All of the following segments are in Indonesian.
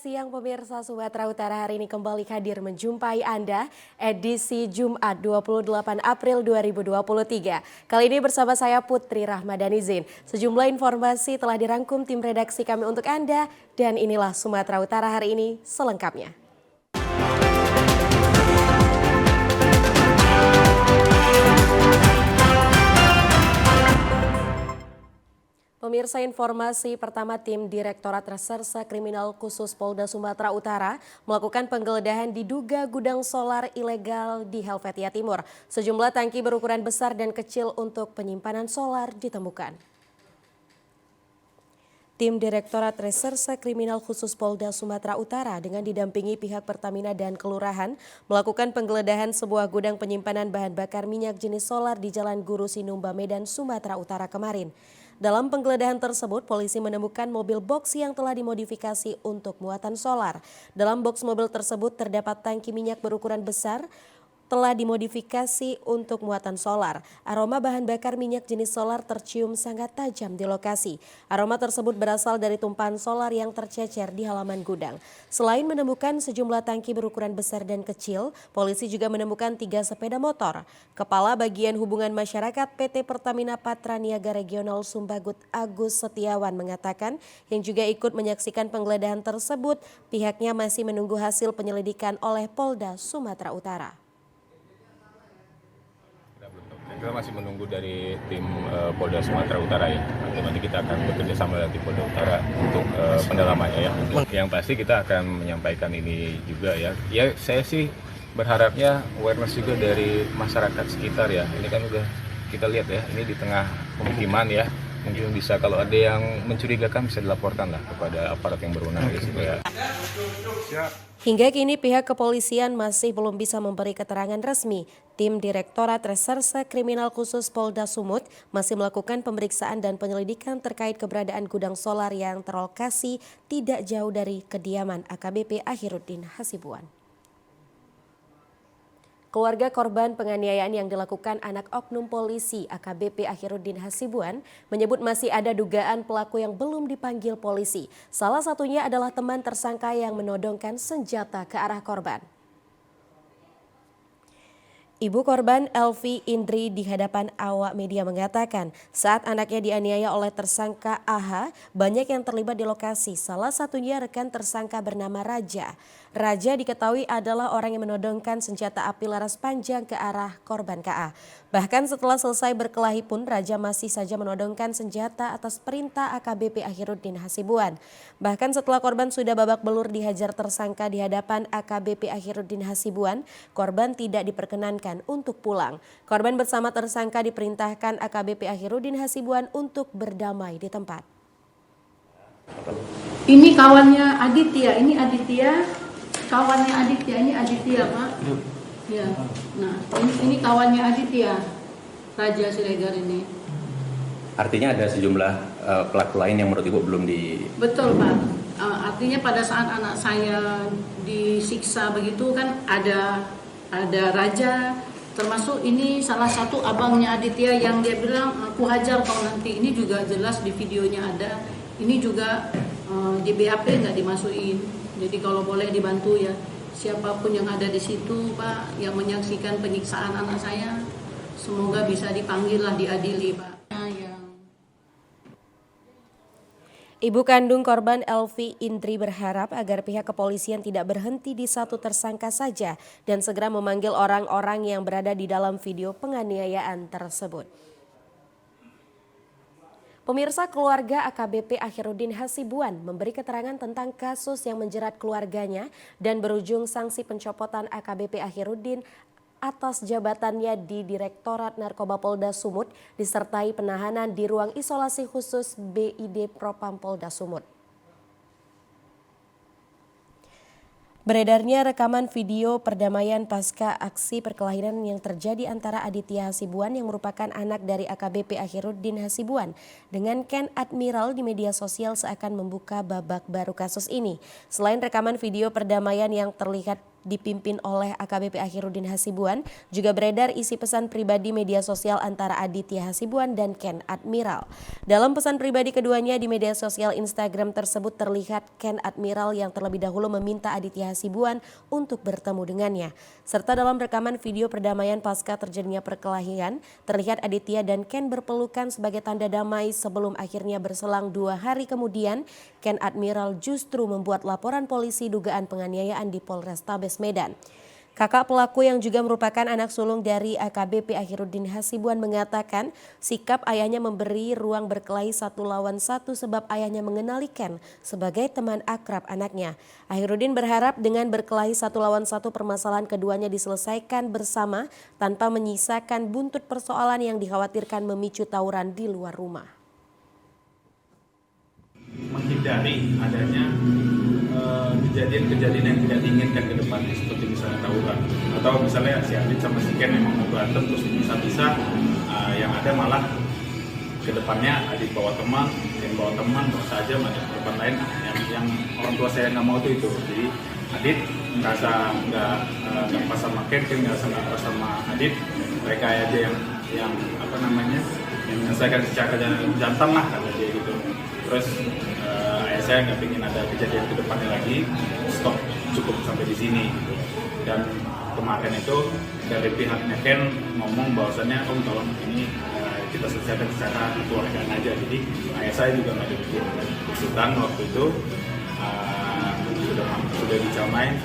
siang pemirsa Sumatera Utara, hari ini kembali hadir menjumpai Anda edisi Jumat 28 April 2023. Kali ini bersama saya Putri Rahmadanizin. Sejumlah informasi telah dirangkum tim redaksi kami untuk Anda dan inilah Sumatera Utara hari ini selengkapnya. Pemirsa, informasi pertama, tim Direktorat Reserse Kriminal Khusus Polda Sumatera Utara melakukan penggeledahan diduga gudang solar ilegal di Helvetia Timur. Sejumlah tangki berukuran besar dan kecil untuk penyimpanan solar ditemukan. Tim Direktorat Reserse Kriminal Khusus Polda Sumatera Utara dengan didampingi pihak Pertamina dan Kelurahan melakukan penggeledahan sebuah gudang penyimpanan bahan bakar minyak jenis solar di Jalan Guru Sinumba, Medan, Sumatera Utara kemarin. Dalam penggeledahan tersebut, polisi menemukan mobil box yang telah dimodifikasi untuk muatan solar. Dalam box mobil tersebut terdapat tangki minyak berukuran besar telah dimodifikasi untuk muatan solar. Aroma bahan bakar minyak jenis solar tercium sangat tajam di lokasi. Aroma tersebut berasal dari tumpahan solar yang tercecer di halaman gudang. Selain menemukan sejumlah tangki berukuran besar dan kecil, polisi juga menemukan 3 sepeda motor. Kepala Bagian Hubungan Masyarakat PT Pertamina Patra Niaga Regional Sumbagut Agus Setiawan mengatakan yang juga ikut menyaksikan penggeledahan tersebut, pihaknya masih menunggu hasil penyelidikan oleh Polda Sumatera Utara. Kita masih menunggu dari tim Polda Sumatera Utara ya. Nanti kita akan bekerja sama dengan tim Polda Utara untuk pendalamannya ya. Yang pasti kita akan menyampaikan ini juga ya. Ya saya sih berharapnya awareness juga dari masyarakat sekitar ya. Ini kan udah kita lihat ya, ini di tengah pemukiman ya. Mungkin bisa kalau ada yang mencurigakan bisa dilaporkan lah kepada aparat yang berwenang ya supaya. Hingga kini pihak kepolisian masih belum bisa memberi keterangan resmi. Tim Direktorat Reserse Kriminal Khusus Polda Sumut masih melakukan pemeriksaan dan penyelidikan terkait keberadaan gudang solar yang terlokasi tidak jauh dari kediaman AKBP Akhiruddin Hasibuan. Keluarga korban penganiayaan yang dilakukan anak oknum polisi AKBP Akhiruddin Hasibuan menyebut masih ada dugaan pelaku yang belum dipanggil polisi. Salah satunya adalah teman tersangka yang menodongkan senjata ke arah korban. Ibu korban Elvi Indri di hadapan awak media mengatakan saat anaknya dianiaya oleh tersangka AH, banyak yang terlibat di lokasi. Salah satunya rekan tersangka bernama Raja. Raja diketahui adalah orang yang menodongkan senjata api laras panjang ke arah korban KA. Bahkan setelah selesai berkelahi pun Raja masih saja menodongkan senjata atas perintah AKBP Akhiruddin Hasibuan. Bahkan setelah korban sudah babak belur dihajar tersangka di hadapan AKBP Akhiruddin Hasibuan, korban tidak diperkenankan untuk pulang. Korban bersama tersangka diperintahkan AKBP Akhiruddin Hasibuan untuk berdamai di tempat. Ini kawannya Aditya, ini Aditya, kawannya Aditya, ini Aditya Pak. Ya, nah ini kawannya Aditya, Raja Siregar ini. Artinya ada sejumlah pelaku lain yang menurut Ibu belum di... Betul Pak, artinya pada saat anak saya disiksa begitu kan ada Raja, termasuk ini salah satu abangnya Aditya yang dia bilang aku hajar kau nanti. Ini juga jelas di videonya ada. Ini juga di BAP nggak dimasukin. Jadi kalau boleh dibantu ya siapapun yang ada di situ Pak yang menyaksikan penyiksaan anak saya, semoga bisa dipanggil lah, diadili Pak. Ibu kandung korban Elvi Indri berharap agar pihak kepolisian tidak berhenti di satu tersangka saja dan segera memanggil orang-orang yang berada di dalam video penganiayaan tersebut. Pemirsa, keluarga AKBP Akhiruddin Hasibuan memberi keterangan tentang kasus yang menjerat keluarganya dan berujung sanksi pencopotan AKBP Akhiruddin atas jabatannya di Direktorat Narkoba Polda Sumut disertai penahanan di ruang isolasi khusus BID Propam Polda Sumut. Beredarnya rekaman video perdamaian pasca aksi perkelahian yang terjadi antara Aditya Hasibuan yang merupakan anak dari AKBP Akhiruddin Hasibuan dengan Ken Admiral di media sosial seakan membuka babak baru kasus ini. Selain rekaman video perdamaian yang terlihat dipimpin oleh AKBP Akhiruddin Hasibuan juga beredar isi pesan pribadi media sosial antara Aditya Hasibuan dan Ken Admiral. Dalam pesan pribadi keduanya di media sosial Instagram tersebut terlihat Ken Admiral yang terlebih dahulu meminta Aditya Hasibuan untuk bertemu dengannya. Serta dalam rekaman video perdamaian pasca terjadinya perkelahian, terlihat Aditya dan Ken berpelukan sebagai tanda damai sebelum akhirnya berselang 2 hari kemudian Ken Admiral justru membuat laporan polisi dugaan penganiayaan di Polrestabes Medan. Kakak pelaku yang juga merupakan anak sulung dari AKBP Akhiruddin Hasibuan mengatakan sikap ayahnya memberi ruang berkelahi 1 lawan 1 sebab ayahnya mengenali Ken sebagai teman akrab anaknya. Akhiruddin berharap dengan berkelahi 1 lawan 1 permasalahan keduanya diselesaikan bersama tanpa menyisakan buntut persoalan yang dikhawatirkan memicu tawuran di luar rumah. Menghindari adanya kejadian-kejadian yang tidak diinginkan ke depannya, seperti misalnya tawuran atau misalnya si Adit sama si Ken memang mau berantem terus bisa-bisa yang ada malah ke depannya Adit bawa teman, Ken bawa teman, terus saja banyak korban lain yang orang tua saya nggak mau itu. Jadi Adit ngerasa nggak pas sama Ken ngerasa nggak pas sama Adit, mereka aja yang menyelesaikan secara jantan lah kata dia gitu. Terus ayah saya nggak ingin ada kejadian ke depannya lagi, stop cukup sampai di sini gitu. Dan kemarin itu dari pihaknya Ken ngomong bahwasannya om tolong ini kita selesaikan secara keluargaan aja. Jadi ayah saya juga nggak dibikin kesulitan waktu itu, sudah dicamain.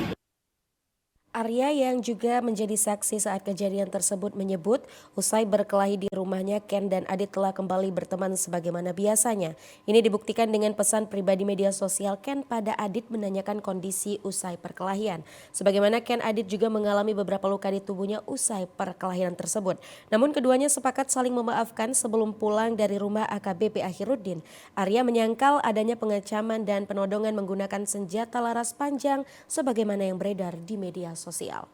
Arya yang juga menjadi saksi saat kejadian tersebut menyebut usai berkelahi di rumahnya Ken dan Adit telah kembali berteman sebagaimana biasanya. Ini dibuktikan dengan pesan pribadi media sosial Ken pada Adit menanyakan kondisi usai perkelahian. Sebagaimana Ken, Adit juga mengalami beberapa luka di tubuhnya usai perkelahian tersebut. Namun keduanya sepakat saling memaafkan sebelum pulang dari rumah AKBP Akhiruddin. Arya menyangkal adanya pengecaman dan penodongan menggunakan senjata laras panjang sebagaimana yang beredar di media sosial.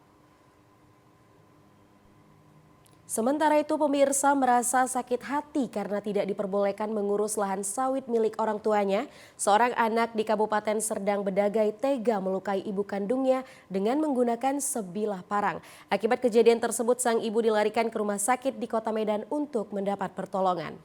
Sementara itu pemirsa merasa sakit hati karena tidak diperbolehkan mengurus lahan sawit milik orang tuanya. Seorang anak di Kabupaten Serdang Bedagai tega melukai ibu kandungnya dengan menggunakan sebilah parang. Akibat kejadian tersebut sang ibu dilarikan ke rumah sakit di Kota Medan untuk mendapat pertolongan.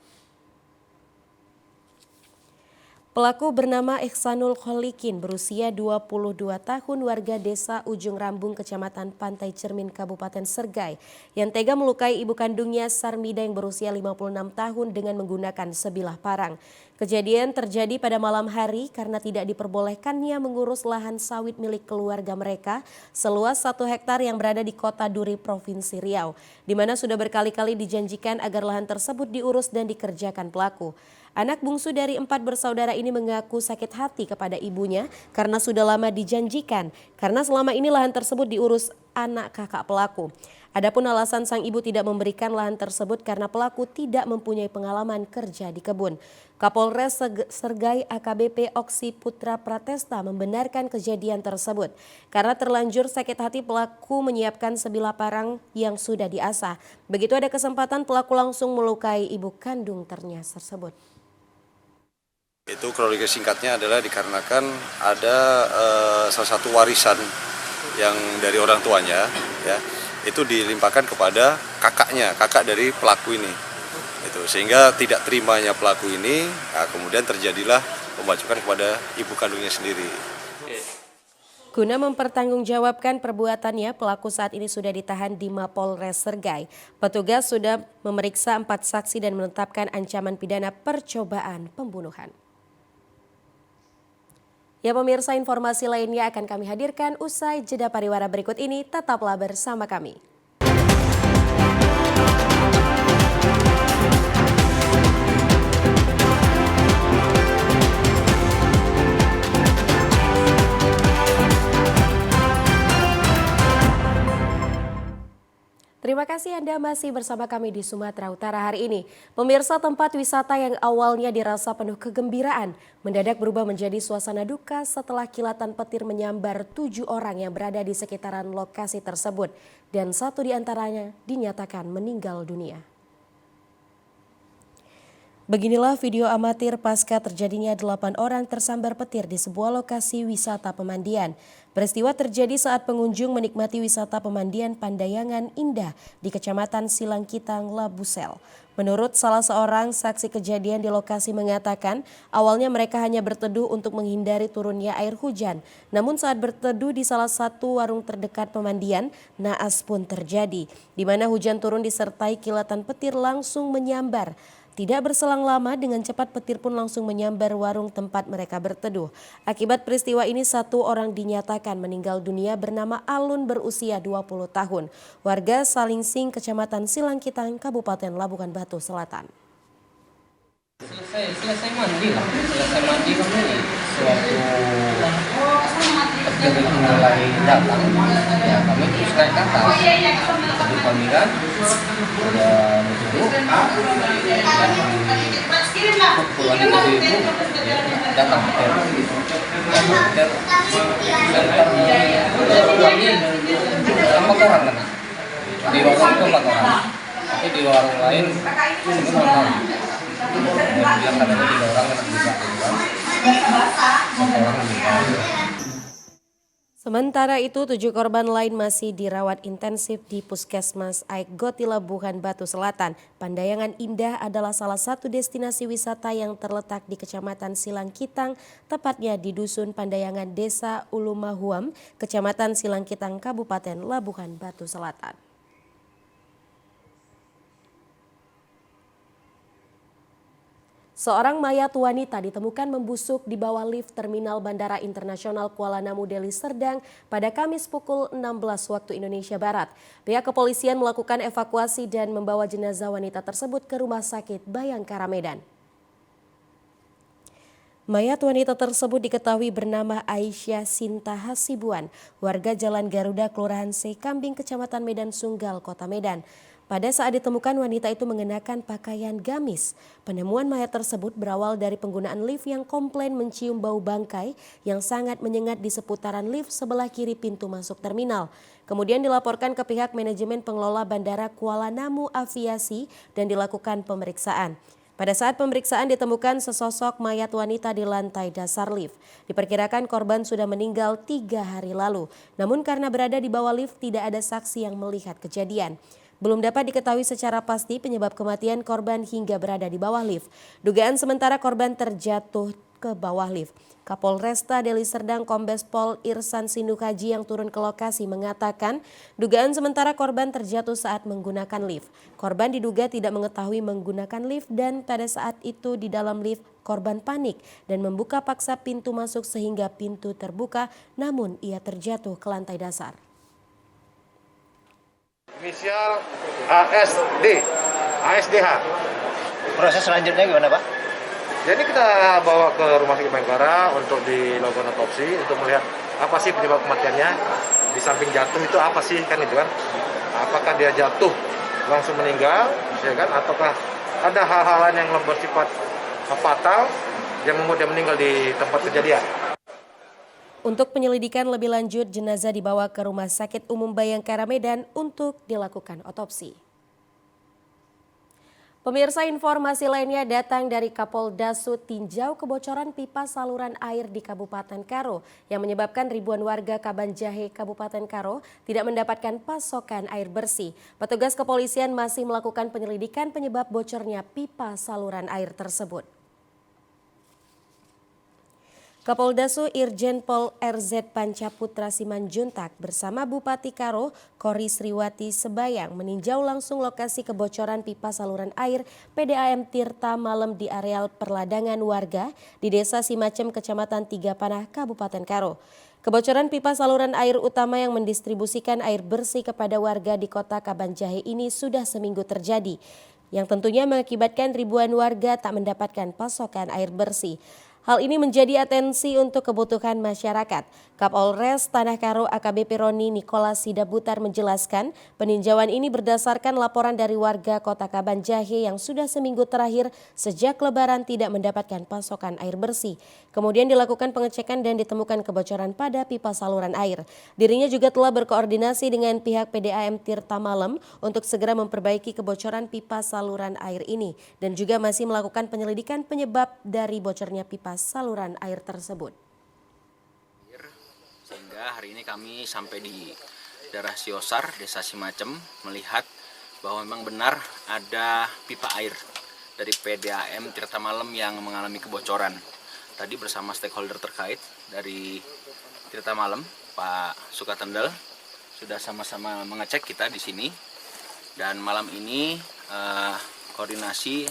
Pelaku bernama Ihsanul Kholikin berusia 22 tahun warga desa Ujung Rambung Kecamatan Pantai Cermin Kabupaten Sergai yang tega melukai ibu kandungnya Sarmida yang berusia 56 tahun dengan menggunakan sebilah parang. Kejadian terjadi pada malam hari karena tidak diperbolehkannya mengurus lahan sawit milik keluarga mereka seluas 1 hektar yang berada di Kota Duri, Provinsi Riau, di mana sudah berkali-kali dijanjikan agar lahan tersebut diurus dan dikerjakan pelaku. Anak bungsu dari 4 bersaudara ini mengaku sakit hati kepada ibunya karena sudah lama dijanjikan karena selama ini lahan tersebut diurus anak kakak pelaku. Adapun alasan sang ibu tidak memberikan lahan tersebut karena pelaku tidak mempunyai pengalaman kerja di kebun. Kapolres Sergai AKBP Oksi Putra Pratesta membenarkan kejadian tersebut. Karena terlanjur sakit hati pelaku menyiapkan sebilah parang yang sudah diasah. Begitu ada kesempatan pelaku langsung melukai ibu kandung ternyata tersebut. Itu kronologi singkatnya adalah dikarenakan ada salah satu warisan yang dari orang tuanya, ya, itu dilimpahkan kepada kakaknya, kakak dari pelaku ini. Itu sehingga tidak terimanya pelaku ini, nah, kemudian terjadilah pembacokan kepada ibu kandungnya sendiri. Guna mempertanggungjawabkan perbuatannya, pelaku saat ini sudah ditahan di Mapolres Sergai. Petugas sudah memeriksa 4 saksi dan menetapkan ancaman pidana percobaan pembunuhan. Ya pemirsa, informasi lainnya akan kami hadirkan usai jeda pariwara berikut ini. Tetaplah bersama kami. Terima kasih Anda masih bersama kami di Sumatera Utara hari ini. Pemirsa, tempat wisata yang awalnya dirasa penuh kegembiraan mendadak berubah menjadi suasana duka setelah kilatan petir menyambar 7 orang yang berada di sekitaran lokasi tersebut dan 1 diantaranya dinyatakan meninggal dunia. Beginilah video amatir pasca terjadinya 8 orang tersambar petir di sebuah lokasi wisata pemandian. Peristiwa terjadi saat pengunjung menikmati wisata pemandian Pandayangan Indah di Kecamatan Silangkitang, Labusel. Menurut salah seorang saksi kejadian di lokasi mengatakan, awalnya mereka hanya berteduh untuk menghindari turunnya air hujan. Namun saat berteduh di salah satu warung terdekat pemandian, naas pun terjadi, di mana hujan turun disertai kilatan petir langsung menyambar. Tidak berselang lama, dengan cepat petir pun langsung menyambar warung tempat mereka berteduh. Akibat peristiwa ini, satu orang dinyatakan meninggal dunia bernama Alun berusia 20 tahun. Warga Salingsing, Kecamatan Silangkitang, Kabupaten Labuhan Batu Selatan. Selesai mandi kami suatu petir itu mulai datang, ya kami terus naik ke atas di panggilan udah duduk pukulan itu datang petir sama orang kena di warung itu 4 orang, tapi di warung lain semua orang. Bilang katanya 3 orang kena juga, 1 orang meninggal. Sementara itu, 7 korban lain masih dirawat intensif di Puskesmas Aik Goti Labuhan Batu Selatan. Pandayangan Indah adalah salah satu destinasi wisata yang terletak di Kecamatan Silangkitang, tepatnya di Dusun Pandayangan, Desa Ulumahuam, Kecamatan Silangkitang, Kabupaten Labuhan Batu Selatan. Seorang mayat wanita ditemukan membusuk di bawah lift Terminal Bandara Internasional Kuala Namu, Deli Serdang pada Kamis pukul 16 waktu Indonesia Barat. Pihak kepolisian melakukan evakuasi dan membawa jenazah wanita tersebut ke Rumah Sakit Bayangkara Medan. Mayat wanita tersebut diketahui bernama Aisyah Sinta Hasibuan, warga Jalan Garuda, Kelurahan C Kambing, Kecamatan Medan Sunggal, Kota Medan. Pada saat ditemukan, wanita itu mengenakan pakaian gamis. Penemuan mayat tersebut berawal dari penggunaan lift yang komplain mencium bau bangkai yang sangat menyengat di seputaran lift sebelah kiri pintu masuk terminal. Kemudian dilaporkan ke pihak manajemen pengelola Bandara Kuala Namu Aviasi dan dilakukan pemeriksaan. Pada saat pemeriksaan ditemukan sesosok mayat wanita di lantai dasar lift. Diperkirakan korban sudah meninggal 3 hari lalu. Namun karena berada di bawah lift tidak ada saksi yang melihat kejadian. Belum dapat diketahui secara pasti penyebab kematian korban hingga berada di bawah lift. Dugaan sementara korban terjatuh ke bawah lift. Kapolresta Deli Serdang Kombes Pol Irsan Sindukaji yang turun ke lokasi mengatakan dugaan sementara korban terjatuh saat menggunakan lift. Korban diduga tidak mengetahui menggunakan lift dan pada saat itu di dalam lift korban panik dan membuka paksa pintu masuk sehingga pintu terbuka, namun ia terjatuh ke lantai dasar. Inisial ASDH. Proses selanjutnya gimana, Pak? Jadi kita bawa ke Rumah Sakit Bayangkara untuk dilakukan otopsi untuk melihat apa sih penyebab kematiannya. Di samping jatuh itu apa sih kan itu kan? Apakah dia jatuh langsung meninggal, ya kan? Ataukah ada hal-hal lain yang bersifat fatal yang membuat dia meninggal di tempat kejadian? Untuk penyelidikan lebih lanjut, jenazah dibawa ke Rumah Sakit Umum Bayangkara Medan untuk dilakukan otopsi. Pemirsa, informasi lainnya datang dari Kapolda Sud tinjau kebocoran pipa saluran air di Kabupaten Karo yang menyebabkan ribuan warga Kabanjahe, Kabupaten Karo tidak mendapatkan pasokan air bersih. Petugas kepolisian masih melakukan penyelidikan penyebab bocornya pipa saluran air tersebut. Kapolda Sud Irjen Pol RZ Pancaputra Simanjuntak bersama Bupati Karo Kori Sriwati Sebayang meninjau langsung lokasi kebocoran pipa saluran air PDAM Tirta Malem di areal perladangan warga di Desa Simacem, Kecamatan Tiga Panah, Kabupaten Karo. Kebocoran pipa saluran air utama yang mendistribusikan air bersih kepada warga di kota Kabanjahe ini sudah seminggu terjadi, yang tentunya mengakibatkan ribuan warga tak mendapatkan pasokan air bersih. Hal ini menjadi atensi untuk kebutuhan masyarakat. Kapolres Tanah Karo AKBP Roni Nikolas Sidabutar menjelaskan peninjauan ini berdasarkan laporan dari warga kota Kabanjahe yang sudah seminggu terakhir sejak Lebaran tidak mendapatkan pasokan air bersih. Kemudian dilakukan pengecekan dan ditemukan kebocoran pada pipa saluran air. Dirinya juga telah berkoordinasi dengan pihak PDAM Tirta Malem untuk segera memperbaiki kebocoran pipa saluran air ini dan juga masih melakukan penyelidikan penyebab dari bocornya pipa saluran air tersebut. Sehingga Ya, hari ini kami sampai di daerah Siosar, Desa Simacem, melihat bahwa memang benar ada pipa air dari PDAM Tirta Malem yang mengalami kebocoran. Tadi bersama stakeholder terkait dari Tirta Malem, Pak Sukatendel, sudah sama-sama mengecek kita di sini. Dan malam ini koordinasi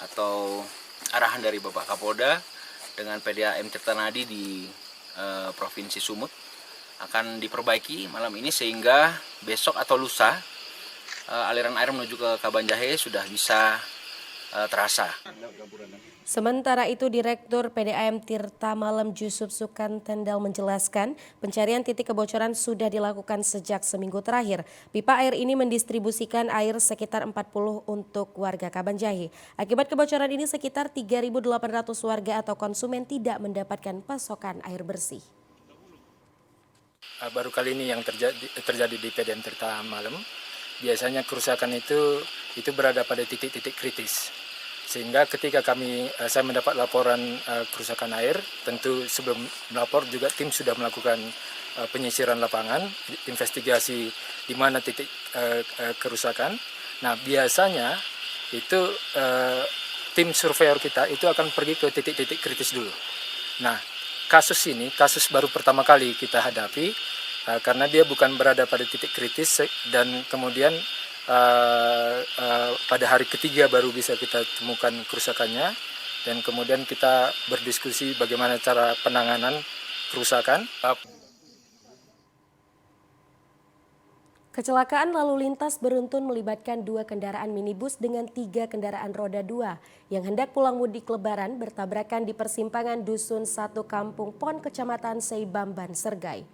atau arahan dari Bapak Kapolda dengan PDAM Tirta Nadi di Provinsi Sumut akan diperbaiki malam ini sehingga besok atau lusa aliran air menuju ke Kabanjahe sudah bisa terasa. Sementara itu, Direktur PDAM Tirta Malem Jusuf Sukantendal menjelaskan pencarian titik kebocoran sudah dilakukan sejak seminggu terakhir. Pipa air ini mendistribusikan air sekitar 40 untuk warga Kabanjahe. Akibat kebocoran ini sekitar 3.800 warga atau konsumen tidak mendapatkan pasokan air bersih. Baru kali ini yang terjadi di PDAM Tirta Malem. Biasanya kerusakan itu berada pada titik-titik kritis. Sehingga ketika saya mendapat laporan kerusakan air, tentu sebelum melapor juga tim sudah melakukan penyisiran lapangan, investigasi di mana titik kerusakan. Nah, biasanya itu tim surveyor kita itu akan pergi ke titik-titik kritis dulu. Nah, kasus baru pertama kali kita hadapi karena dia bukan berada pada titik kritis dan kemudian pada hari ketiga baru bisa kita temukan kerusakannya dan kemudian kita berdiskusi bagaimana cara penanganan kerusakan. Kecelakaan lalu lintas beruntun melibatkan 2 kendaraan minibus dengan 3 kendaraan roda 2 yang hendak pulang mudik lebaran bertabrakan di persimpangan Dusun 1 Kampung Pon, Kecamatan Seibamban, Sergai.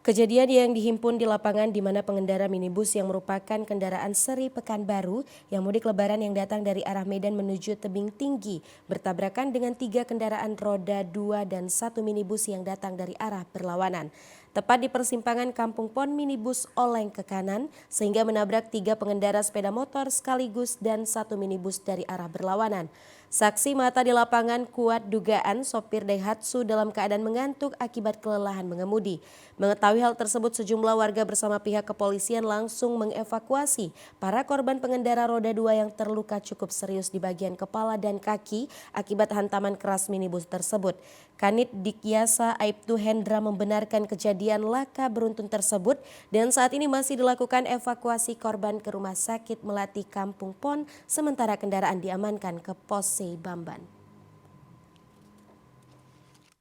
Kejadian yang dihimpun di lapangan di mana pengendara minibus yang merupakan kendaraan seri Pekanbaru yang mudik lebaran yang datang dari arah Medan menuju Tebing Tinggi bertabrakan dengan 3 kendaraan roda 2 dan 1 minibus yang datang dari arah berlawanan. Tepat di persimpangan Kampung Pon, minibus oleng ke kanan sehingga menabrak 3 pengendara sepeda motor sekaligus dan 1 minibus dari arah berlawanan. Saksi mata di lapangan kuat dugaan sopir Daihatsu dalam keadaan mengantuk akibat kelelahan mengemudi. Mengetahui hal tersebut, sejumlah warga bersama pihak kepolisian langsung mengevakuasi para korban pengendara roda 2 yang terluka cukup serius di bagian kepala dan kaki akibat hantaman keras minibus tersebut. Kanit Dikyasa Aibtu Hendra membenarkan kejadian laka beruntun tersebut dan saat ini masih dilakukan evakuasi korban ke Rumah Sakit Melati Kampung Pon sementara kendaraan diamankan ke Pos Seibamban.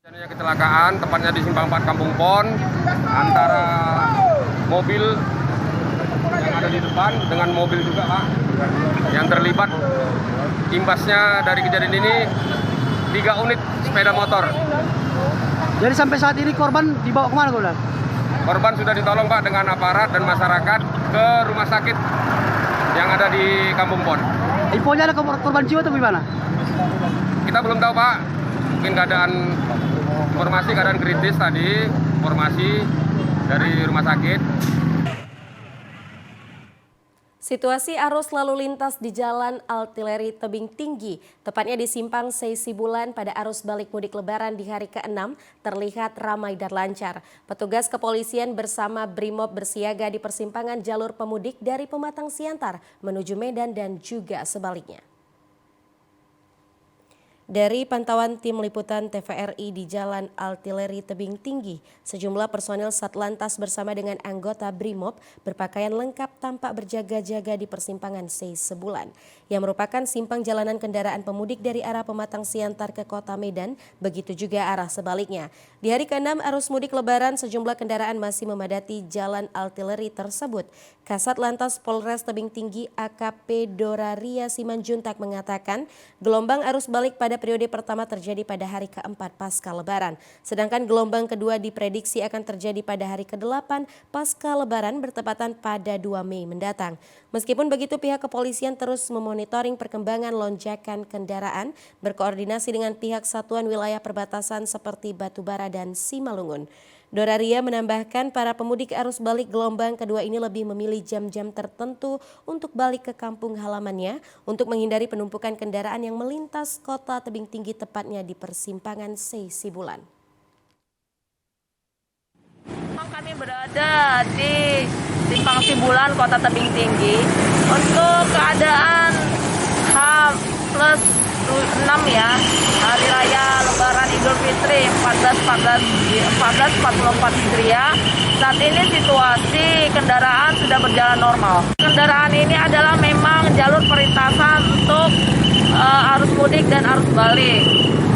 Kecelakaan tepatnya di Simpang 4 Kampung Pon antara mobil yang ada di depan dengan mobil juga Pak yang terlibat. Imbasnya dari kejadian ini 3 unit sepeda motor. Jadi sampai saat ini korban dibawa kemana Komandan? Korban sudah ditolong Pak dengan aparat dan masyarakat ke rumah sakit yang ada di Kampung Pon. Infonya ada korban jiwa atau gimana? Kita belum tahu Pak, mungkin keadaan kritis tadi, informasi dari rumah sakit. Situasi arus lalu lintas di Jalan Artileri Tebing Tinggi, tepatnya di Simpang Seisibulan pada arus balik mudik lebaran di hari ke-6 terlihat ramai dan lancar. Petugas kepolisian bersama Brimob bersiaga di persimpangan jalur pemudik dari Pematang Siantar menuju Medan dan juga sebaliknya. Dari pantauan tim liputan TVRI di Jalan Artileri Tebing Tinggi, sejumlah personel Satlantas bersama dengan anggota Brimob berpakaian lengkap tampak berjaga-jaga di persimpangan Seisibulan, yang merupakan simpang jalanan kendaraan pemudik dari arah Pematang Siantar ke Kota Medan, begitu juga arah sebaliknya. Di hari ke-6 arus mudik lebaran, sejumlah kendaraan masih memadati Jalan Artileri tersebut. Kasat Lantas Polres Tebing Tinggi AKP Doraria Simanjuntak mengatakan, gelombang arus balik pada periode pertama terjadi pada hari ke-4 pasca lebaran. Sedangkan gelombang kedua diprediksi akan terjadi pada hari ke-8 pasca lebaran bertepatan pada 2 Mei mendatang. Meskipun begitu, pihak kepolisian terus memonitoring perkembangan lonjakan kendaraan, berkoordinasi dengan pihak satuan wilayah perbatasan seperti Batubara dan Simalungun. Doraria menambahkan para pemudik arus balik gelombang kedua ini lebih memilih jam-jam tertentu untuk balik ke kampung halamannya untuk menghindari penumpukan kendaraan yang melintas kota Tebing Tinggi tepatnya di persimpangan Seisibulan. Memang kami berada di Simpang Sibulan, Kota Tebing Tinggi. Untuk keadaan H+6 ya, Hari Raya Lebaran Idul Fitri 1444 Hijriah. Saat ini situasi kendaraan sudah berjalan normal. Kendaraan ini adalah memang jalur perlintasan untuk arus mudik dan arus balik.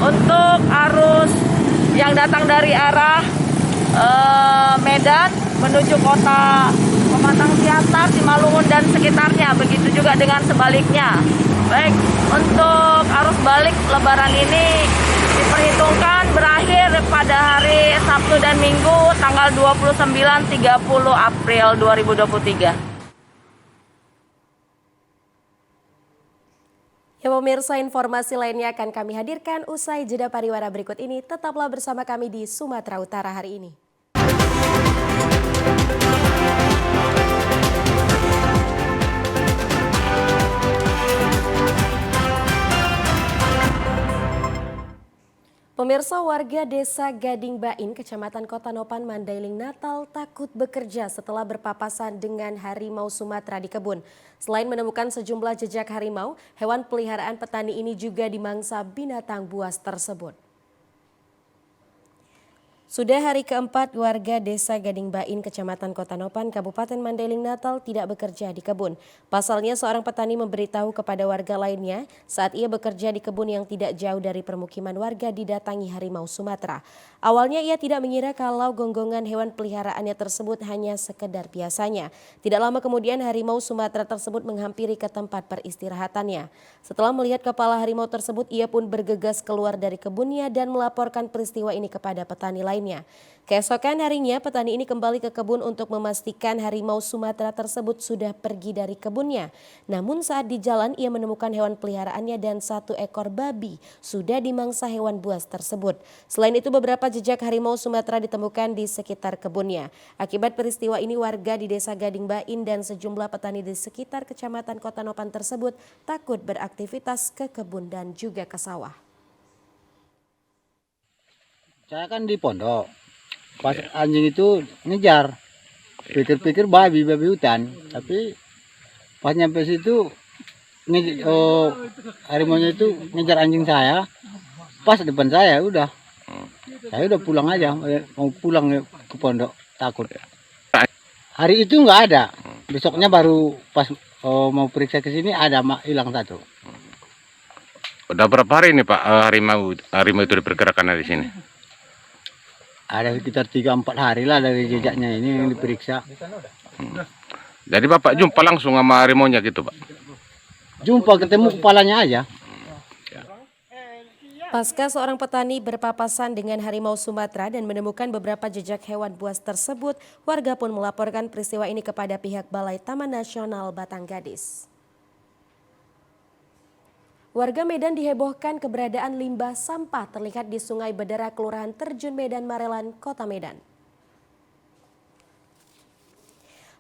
Untuk arus yang datang dari arah Medan menuju kota Pematang Siantar, Simalungun dan sekitarnya, begitu juga dengan sebaliknya. Baik, untuk arus balik Lebaran ini diperhitungkan berakhir pada hari Sabtu dan Minggu tanggal 29-30 April 2023. Ya pemirsa, informasi lainnya akan kami hadirkan usai jeda pariwara berikut ini. Tetaplah bersama kami di Sumatera Utara hari ini. Pemirsa, warga desa Gading Bain, Kecamatan Kota Nopan, Mandailing, Natal takut bekerja setelah berpapasan dengan harimau Sumatera di kebun. Selain menemukan sejumlah jejak harimau, hewan peliharaan petani ini juga dimangsa binatang buas tersebut. Sudah hari keempat warga desa Gading Bain, Kecamatan Kota Nopan, Kabupaten Mandailing, Natal tidak bekerja di kebun. Pasalnya seorang petani memberitahu kepada warga lainnya saat ia bekerja di kebun yang tidak jauh dari permukiman warga didatangi harimau Sumatera. Awalnya ia tidak mengira kalau gonggongan hewan peliharaannya tersebut hanya sekedar biasanya. Tidak lama kemudian harimau Sumatera tersebut menghampiri ke tempat peristirahatannya. Setelah melihat kepala harimau tersebut, ia pun bergegas keluar dari kebunnya dan melaporkan peristiwa ini kepada petani lain. Keesokan harinya petani ini kembali ke kebun untuk memastikan harimau Sumatera tersebut sudah pergi dari kebunnya. Namun saat di jalan ia menemukan hewan peliharaannya dan satu ekor babi sudah dimangsa hewan buas tersebut. Selain itu beberapa jejak harimau Sumatera ditemukan di sekitar kebunnya. Akibat peristiwa ini warga di desa Gading Bain dan sejumlah petani di sekitar Kecamatan Kota Nopan tersebut takut beraktivitas ke kebun dan juga ke sawah. Saya kan di pondok, pas anjing itu ngejar, pikir-pikir babi hutan, tapi pas nyampe situ harimaunya itu ngejar anjing saya, pas depan saya udah pulang aja, mau pulang ke pondok takut. Hari itu nggak ada, besoknya baru pas mau periksa ke sini ada hilang satu. Udah berapa hari ini Pak harimau itu diperkirakan di sini? Ada sekitar 3-4 hari lah dari jejaknya ini yang diperiksa. Jadi Bapak jumpa langsung sama harimaunya gitu Pak? Jumpa, ketemu kepalanya aja. Pasca seorang petani berpapasan dengan harimau Sumatera dan menemukan beberapa jejak hewan buas tersebut, warga pun melaporkan peristiwa ini kepada pihak Balai Taman Nasional Batanggadis. Warga Medan dihebohkan keberadaan limbah sampah terlihat di Sungai Bedera, Kelurahan Terjun Medan, Marelan, Kota Medan.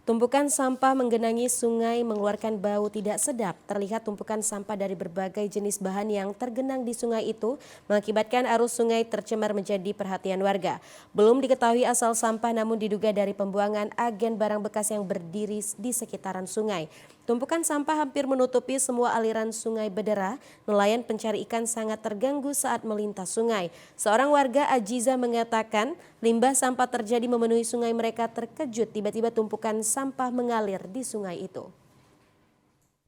Tumpukan sampah menggenangi sungai mengeluarkan bau tidak sedap. Terlihat tumpukan sampah dari berbagai jenis bahan yang tergenang di sungai itu mengakibatkan arus sungai tercemar menjadi perhatian warga. Belum diketahui asal sampah namun diduga dari pembuangan agen barang bekas yang berdiri di sekitaran sungai. Tumpukan sampah hampir menutupi semua aliran Sungai Bedera. Nelayan pencari ikan sangat terganggu saat melintas sungai. Seorang warga Ajiza mengatakan limbah sampah terjadi memenuhi sungai, mereka terkejut tiba-tiba tumpukan sampah mengalir di sungai itu.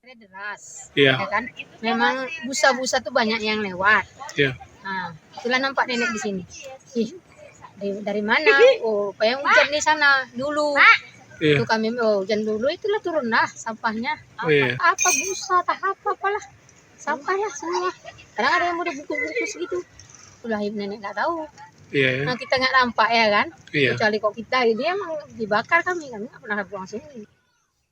Deras, Iya. ya kan? Memang busa-busa tuh banyak yang lewat. Iya. Nah, itulah nampak nenek di sini. Ih, dari mana? Oh, kayak hujan di sana dulu. Iya. Itu kami hujan dulu, itulah turunlah sampahnya. Oh, iya. Apa busa, apalah. Sampah lah semua. Kadang ada yang udah bungkus-bungkus gitu. Ulah nenek nggak tahu. Iya. Nah, kita nggak nampak ya kan? Iya. Kecuali kok kita, dia emang dibakar kami nggak pernah buang sini.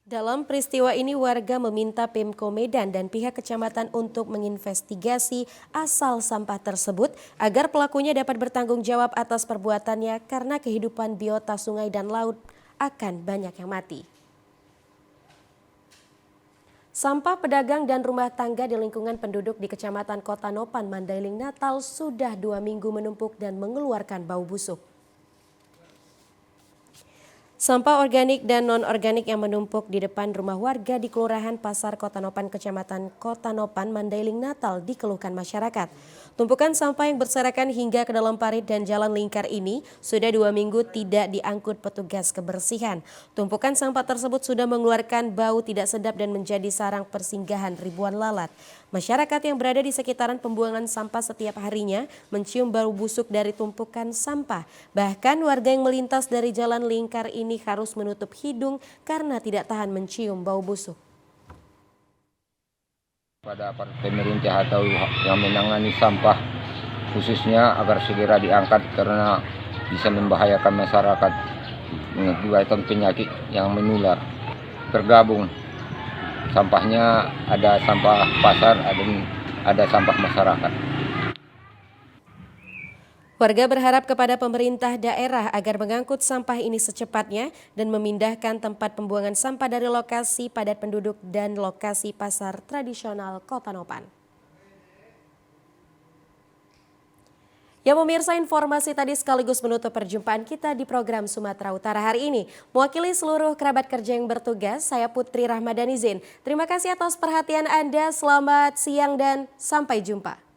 Dalam peristiwa ini warga meminta Pemko Medan dan pihak kecamatan untuk menginvestigasi asal sampah tersebut agar pelakunya dapat bertanggung jawab atas perbuatannya karena kehidupan biota sungai dan laut akan banyak yang mati. Sampah pedagang dan rumah tangga di lingkungan penduduk di Kecamatan Kota Nopan, Mandailing, Natal sudah 2 minggu menumpuk dan mengeluarkan bau busuk. Sampah organik dan non-organik yang menumpuk di depan rumah warga di Kelurahan Pasar Kotanopan, Kecamatan Kotanopan, Mandailing, Natal dikeluhkan masyarakat. Tumpukan sampah yang berserakan hingga ke dalam parit dan jalan lingkar ini sudah 2 minggu tidak diangkut petugas kebersihan. Tumpukan sampah tersebut sudah mengeluarkan bau tidak sedap dan menjadi sarang persinggahan ribuan lalat. Masyarakat yang berada di sekitaran pembuangan sampah setiap harinya mencium bau busuk dari tumpukan sampah. Bahkan warga yang melintas dari jalan lingkar ini harus menutup hidung karena tidak tahan mencium bau busuk. Pada pemerintah atau yang menangani sampah khususnya agar segera diangkat karena bisa membahayakan masyarakat mengakibatkan penyakit yang menular. Tergabung sampahnya, ada sampah pasar, ada sampah masyarakat. Warga berharap kepada pemerintah daerah agar mengangkut sampah ini secepatnya dan memindahkan tempat pembuangan sampah dari lokasi padat penduduk dan lokasi pasar tradisional Kotanopan. Ya pemirsa, informasi tadi sekaligus menutup perjumpaan kita di program Sumatera Utara hari ini. Mewakili seluruh kerabat kerja yang bertugas, saya Putri Rahmadanizin. Terima kasih atas perhatian Anda, selamat siang dan sampai jumpa.